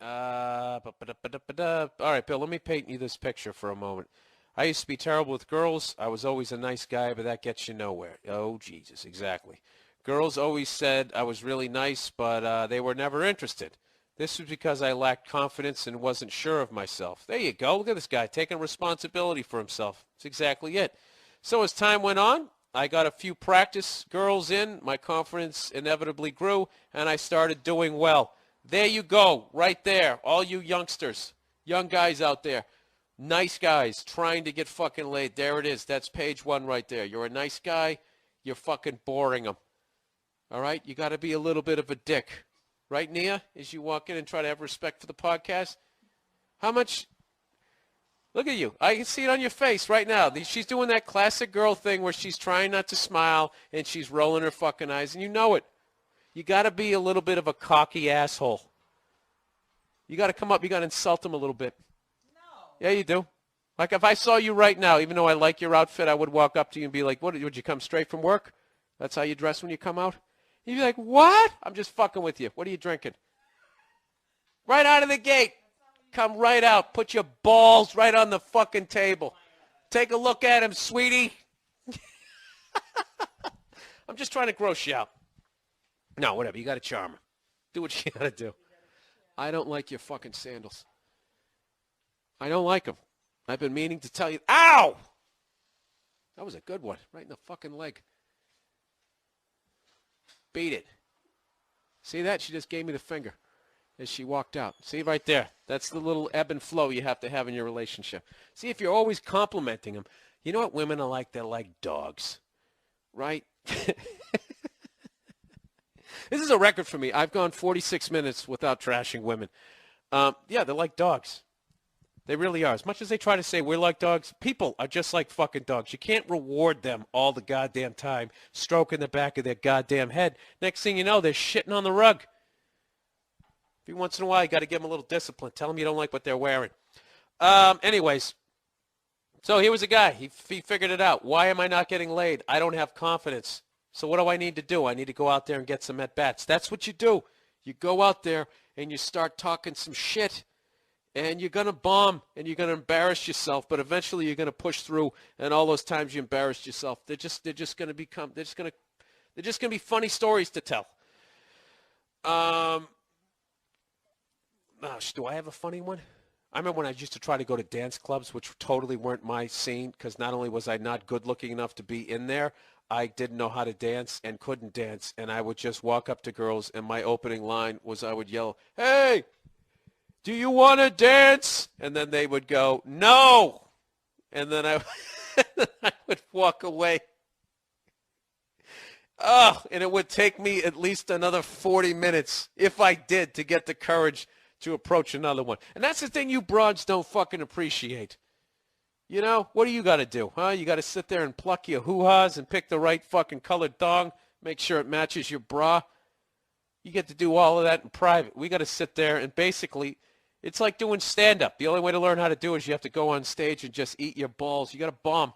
All right, Bill, let me paint you this picture for a moment. I used to be terrible with girls. I was always a nice guy, but that gets you nowhere. Oh, Jesus, exactly. Girls always said I was really nice, but they were never interested. This was because I lacked confidence and wasn't sure of myself. There you go. Look at this guy taking responsibility for himself. That's exactly it. So as time went on, I got a few practice girls in. My confidence inevitably grew, and I started doing well. There you go, right there. All you youngsters, young guys out there, nice guys trying to get fucking laid. There it is. That's page one right there. You're a nice guy. You're fucking boring them. All right? You got to be a little bit of a dick. Right, Nia? As you walk in and try to have respect for the podcast? How much? Look at you. I can see it on your face right now. She's doing that classic girl thing where she's trying not to smile and she's rolling her fucking eyes, and you know it. You got to be a little bit of a cocky asshole. You got to come up. You got to insult them a little bit. No. Yeah, you do. Like if I saw you right now, even though I like your outfit, I would walk up to you and be like, "What? Would you come straight from work? That's how you dress when you come out?" You'd be like, "What? I'm just fucking with you. What are you drinking?" Right out of the gate. Come right out. Put your balls right on the fucking table. Take a look at him, sweetie. I'm just trying to gross you out. No, whatever. You got to charm her. Do what you got to do. I don't like your fucking sandals. I don't like them. I've been meaning to tell you. Ow! That was a good one. Right in the fucking leg. Beat it. See that? She just gave me the finger as she walked out. See right there? That's the little ebb and flow you have to have in your relationship. See, if you're always complimenting them, you know what women are like? They're like dogs. Right? This is a record for me. I've gone 46 minutes without trashing women. Yeah, they're like dogs. They really are. As much as they try to say we're like dogs, people are just like fucking dogs. You can't reward them all the goddamn time, stroking the back of their goddamn head. Next thing you know, they're shitting on the rug. Every once in a while, you got to give them a little discipline. Tell them you don't like what they're wearing. Anyways, so here was a guy. He figured it out. Why am I not getting laid? I don't have confidence. So what do I need to do? I need to go out there and get some at-bats. That's what you do. You go out there and you start talking some shit, and you're going to bomb, and you're going to embarrass yourself, but eventually you're going to push through, and all those times you embarrassed yourself, they're just going to be funny stories to tell. Do I have a funny one? I remember when I used to try to go to dance clubs, which totally weren't my scene, because not only was I not good looking enough to be in there, I didn't know how to dance and couldn't dance, and I would just walk up to girls, and my opening line was I would yell, "Hey, do you want to dance?" And then they would go, "No." And then I would walk away. Oh, and it would take me at least another 40 minutes, if I did, to get the courage to approach another one. And that's the thing you broads don't fucking appreciate. You know, what do you got to do, huh? You got to sit there and pluck your hoo-has and pick the right fucking colored thong, make sure it matches your bra. You get to do all of that in private. We got to sit there and basically, it's like doing stand-up. The only way to learn how to do it is you have to go on stage and just eat your balls. You got to bomb.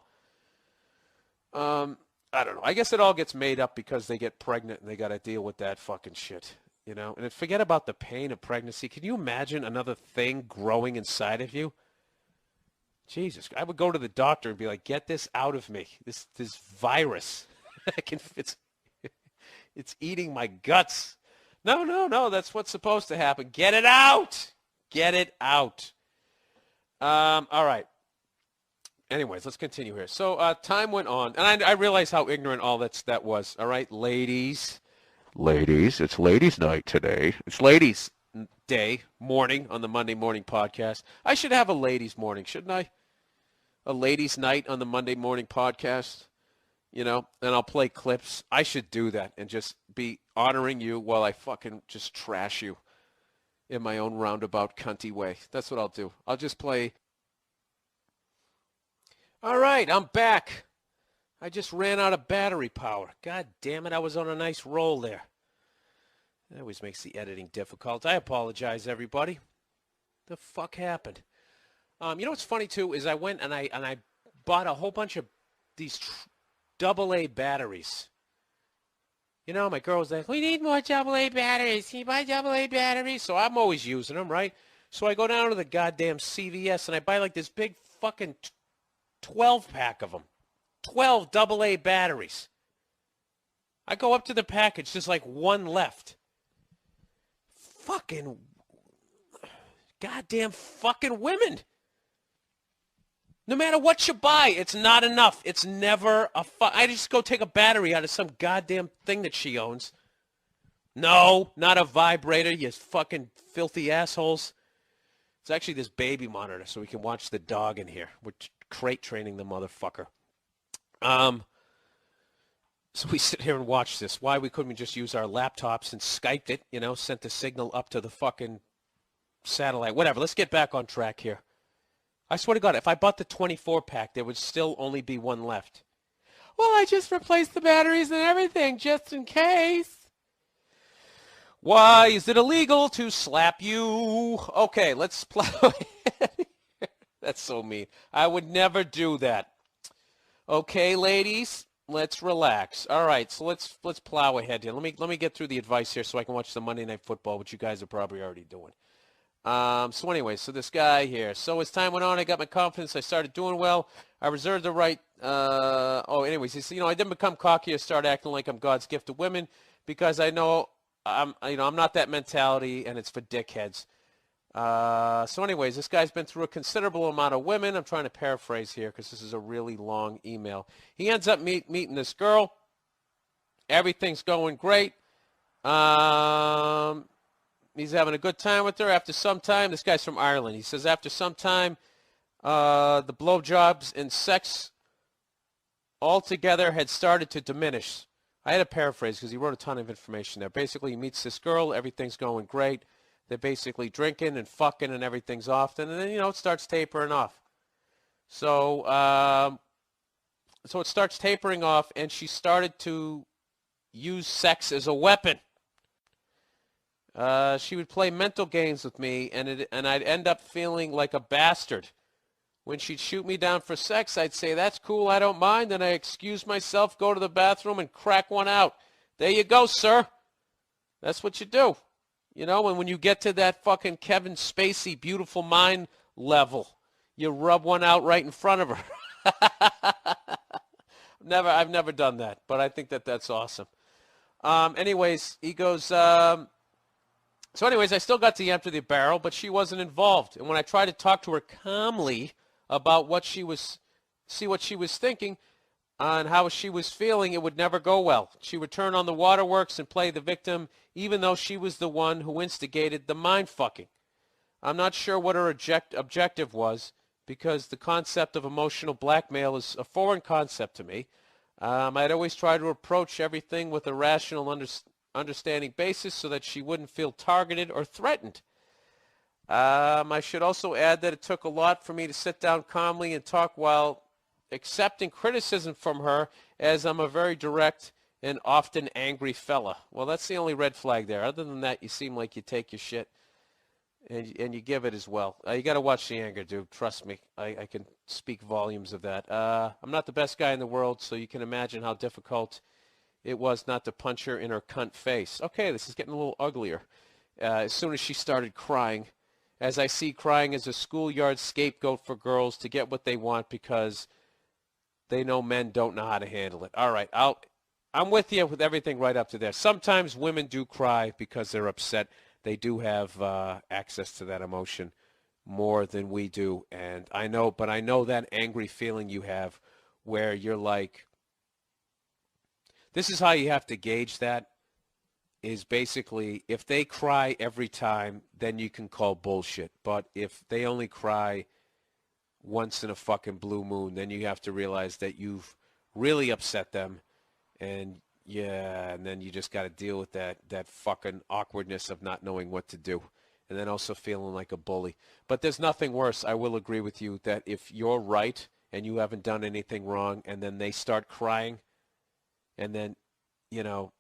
I don't know. I guess it all gets made up because they get pregnant and they got to deal with that fucking shit, you know? And forget about the pain of pregnancy. Can you imagine another thing growing inside of you? Jesus, I would go to the doctor and be like, "Get this out of me. This virus. It's eating my guts." No. That's what's supposed to happen. Get it out. Get it out. All right. Anyways, let's continue here. So time went on, and I realized how ignorant all that was. All right, ladies, it's ladies' night today. It's ladies' day, morning on the Monday morning podcast. I should have a ladies' morning, shouldn't I? A ladies' night on the Monday morning podcast, you know, and I'll play clips. I should do that and just be honoring you while I fucking just trash you in my own roundabout cunty way. That's what I'll do. I'll just play. All right, I'm back. I just ran out of battery power. God damn it, I was on a nice roll there. That always makes the editing difficult. I apologize, everybody. The fuck happened? You know what's funny, too, is I went and I bought a whole bunch of these AA batteries. You know, my girl's like, we need more AA batteries. Can you buy AA batteries? So I'm always using them, right? So I go down to the goddamn CVS and I buy like this big fucking 12-pack of them. 12 AA batteries. I go up to the package, there's like one left. Fucking goddamn fucking women. No matter what you buy, it's not enough. It's never I just go take a battery out of some goddamn thing that she owns. No, not a vibrator, you fucking filthy assholes. It's actually this baby monitor so we can watch the dog in here. We're crate training the motherfucker. So we sit here and watch this. Why we couldn't just use our laptops and Skyped it, you know, sent the signal up to the fucking satellite. Whatever, let's get back on track here. I swear to God, if I bought the 24-pack, there would still only be one left. Well, I just replaced the batteries and everything, just in case. Why is it illegal to slap you? Okay, let's plow ahead. That's so mean. I would never do that. Okay, ladies, let's relax. All right, so let's plow ahead here. Let me get through the advice here so I can watch the Monday Night Football, which you guys are probably already doing. So anyway, so this guy here. So as time went on, I got my confidence. I started doing well. I reserved the right. Anyways, he said, you know, I didn't become cocky or start acting like I'm God's gift to women because I know I'm not that mentality, and it's for dickheads. So anyways, this guy's been through a considerable amount of women. I'm trying to paraphrase here because this is a really long email. He ends up meeting this girl. Everything's going great. He's having a good time with her. After some time, this guy's from Ireland. He says after some time, the blowjobs and sex altogether had started to diminish. I had to paraphrase because he wrote a ton of information there. Basically, he meets this girl. Everything's going great. They're basically drinking and fucking and everything's off. And then, you know, it starts tapering off. So it starts tapering off, and she started to use sex as a weapon. She would play mental games with me, and I'd end up feeling like a bastard. When she'd shoot me down for sex, I'd say, that's cool, I don't mind. Then I excuse myself, go to the bathroom, and crack one out. There you go, sir. That's what you do. You know, and when you get to that fucking Kevin Spacey beautiful mind level, you rub one out right in front of her. I've never done that, but I think that's awesome. Anyways, he goes... So anyways, I still got to empty the barrel, but she wasn't involved. And when I tried to talk to her calmly about what she was thinking and how she was feeling, it would never go well. She would turn on the waterworks and play the victim, even though she was the one who instigated the mind-fucking. I'm not sure what her objective was, because the concept of emotional blackmail is a foreign concept to me. I'd always try to approach everything with a rational understanding basis so that she wouldn't feel targeted or threatened. I should also add that it took a lot for me to sit down calmly and talk while accepting criticism from her, as I'm a very direct and often angry fella. Well, that's the only red flag there. Other than that, you seem like you take your shit and you give it as well. You got to watch the anger, dude. Trust me. I can speak volumes of that. I'm not the best guy in the world, so you can imagine how difficult it was not to punch her in her cunt face. Okay, this is getting a little uglier. As soon as she started crying, as I see crying as a schoolyard scapegoat for girls to get what they want because they know men don't know how to handle it. All right, I'm with you with everything right up to there. Sometimes women do cry because they're upset. They do have access to that emotion more than we do. And I know that angry feeling you have where you're like, this is how you have to gauge that, is basically if they cry every time, then you can call bullshit. But if they only cry once in a fucking blue moon, then you have to realize that you've really upset them. And then you just got to deal with that fucking awkwardness of not knowing what to do. And then also feeling like a bully. But there's nothing worse. I will agree with you that if you're right and you haven't done anything wrong and then they start crying, and then, you know,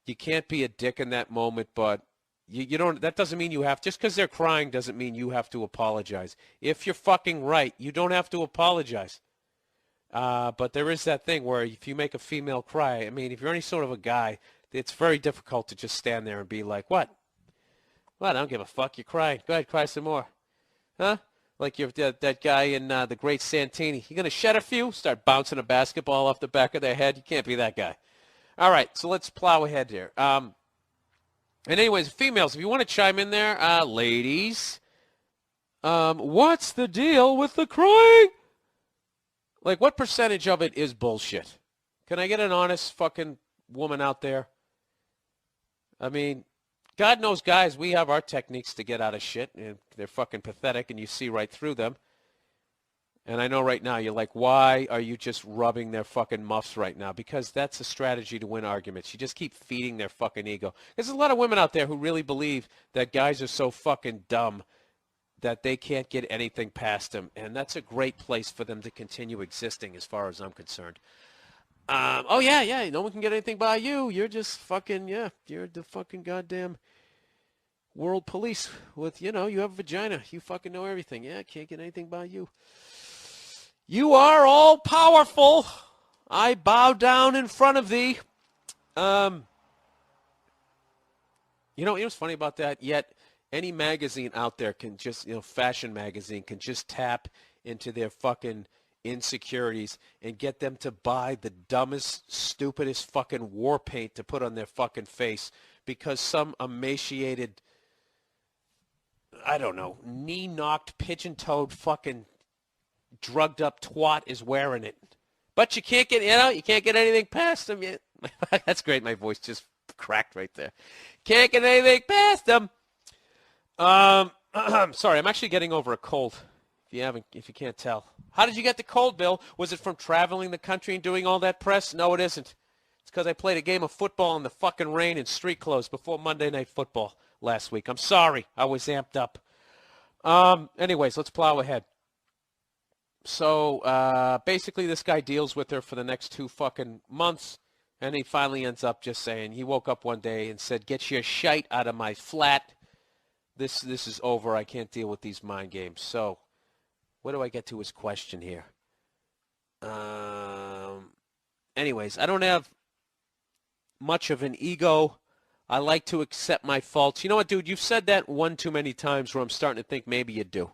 you can't be a dick in that moment, but you don't, that doesn't mean you have, just because they're crying doesn't mean you have to apologize. If you're fucking right, you don't have to apologize. But there is that thing where if you make a female cry, I mean, if you're any sort of a guy it's very difficult to just stand there and be like, what? What? I don't give a fuck. You're crying. Go ahead, cry some more. Huh? Like you're that guy in The Great Santini. You going to shed a few? Start bouncing a basketball off the back of their head? You can't be that guy. All right, so let's plow ahead here. And anyways, females, if you want to chime in there, ladies, what's the deal with the crying? Like, what percentage of it is bullshit? Can I get an honest fucking woman out there? I mean, God knows, guys, we have our techniques to get out of shit, and they're fucking pathetic, and you see right through them. And I know right now you're like, why are you just rubbing their fucking muffs right now? Because that's a strategy to win arguments. You just keep feeding their fucking ego. There's a lot of women out there who really believe that guys are so fucking dumb that they can't get anything past them. And that's a great place for them to continue existing as far as I'm concerned. Oh, yeah, no one can get anything by you. You're just fucking, you're the fucking goddamn world police with, you have a vagina. You fucking know everything. Yeah, can't get anything by you. You are all powerful. I bow down in front of thee. You know what's funny about that? Yet any magazine out there can just, fashion magazine can just tap into their fucking insecurities and get them to buy the dumbest, stupidest fucking war paint to put on their fucking face because some emaciated, I don't know, knee-knocked, pigeon-toed fucking drugged up twat is wearing it. But you can't get, you can't get anything past them yet. That's great. My voice just cracked right there. Can't get anything past them. Sorry, I'm actually getting over a cold. If you can't tell. How did you get the cold, Bill? Was it from traveling the country and doing all that press? No, it isn't. It's because I played a game of football in the fucking rain in street clothes before Monday Night Football last week. I'm sorry. I was amped up. Anyways, let's plow ahead. So, basically this guy deals with her for the next 2 fucking months, and he finally ends up just saying, he woke up one day and said, get your shite out of my flat. This is over. I can't deal with these mind games. So, where do I get to his question here? Anyways, I don't have much of an ego. I like to accept my faults. You know what, dude? You've said that one too many times where I'm starting to think maybe you do.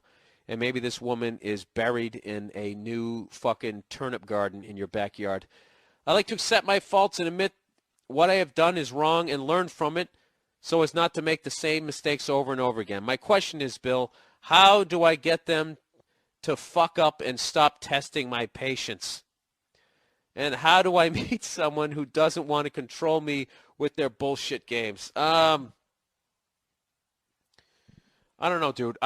And maybe this woman is buried in a new fucking turnip garden in your backyard. I like to accept my faults and admit what I have done is wrong and learn from it so as not to make the same mistakes over and over again. My question is, Bill, how do I get them to fuck up and stop testing my patience? And how do I meet someone who doesn't want to control me with their bullshit games? I don't know, dude.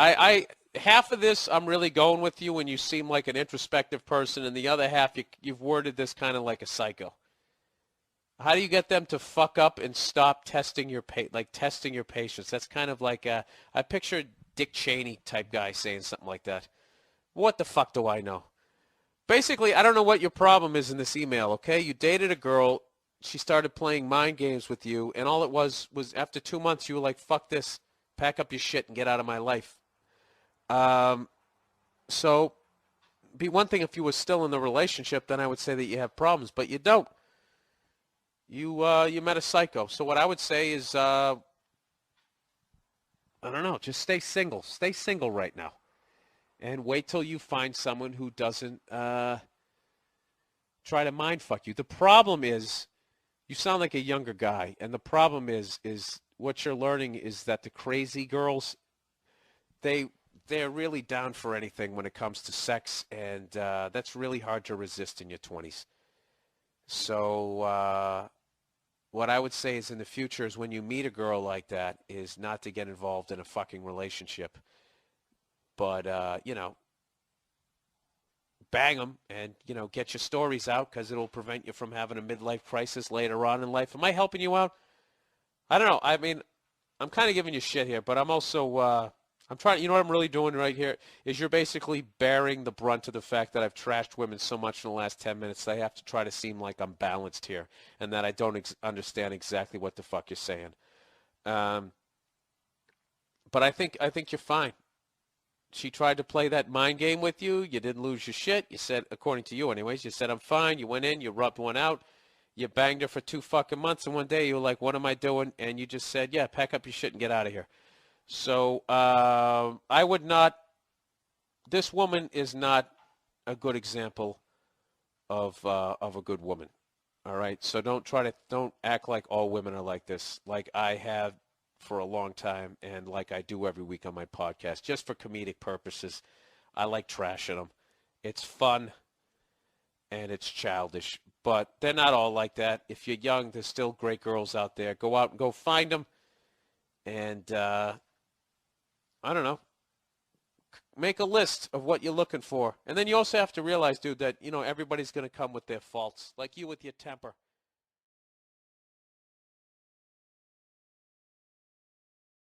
Half of this, I'm really going with you, and you seem like an introspective person, and the other half, you've worded this kind of like a psycho. How do you get them to fuck up and stop testing your patience? That's kind of like I picture Dick Cheney type guy saying something like that. What the fuck do I know? Basically, I don't know what your problem is in this email, okay? You dated a girl. She started playing mind games with you, and all it was after 2 months, you were like, fuck this. Pack up your shit and get out of my life. So, be one thing if you were still in the relationship, then I would say that you have problems, but you don't. You met a psycho. So what I would say is, I don't know, just stay single. Stay single right now. And wait till you find someone who doesn't try to mind fuck you. The problem is, you sound like a younger guy, and the problem is what you're learning is that the crazy girls, they're really down for anything when it comes to sex, and that's really hard to resist in your 20s. So what I would say is in the future is when you meet a girl like that is not to get involved in a fucking relationship. But, bang them and, get your stories out because it'll prevent you from having a midlife crisis later on in life. Am I helping you out? I don't know. I mean, I'm kind of giving you shit here, but I'm also, I'm trying, what I'm really doing right here is you're basically bearing the brunt of the fact that I've trashed women so much in the last 10 minutes that I have to try to seem like I'm balanced here and that I don't understand exactly what the fuck you're saying. But I think you're fine. She tried to play that mind game with you. You didn't lose your shit. You said, according to you anyways, you said, I'm fine. You went in, you rubbed one out, You banged her for 2 fucking months, and one day you were like, what am I doing? And you just said, yeah, pack up your shit and get out of here. So I would not, this woman is not a good example of a good woman. All right, so don't act like all women are like this, like I have for a long time, and like I do every week on my podcast, just for comedic purposes. I like trashing them. It's fun and it's childish, but they're not all like that. If you're young, there's still great girls out there. Go out and go find them, and I don't know, make a list of what you're looking for, and then you also have to realize, dude, that everybody's gonna come with their faults, like you with your temper.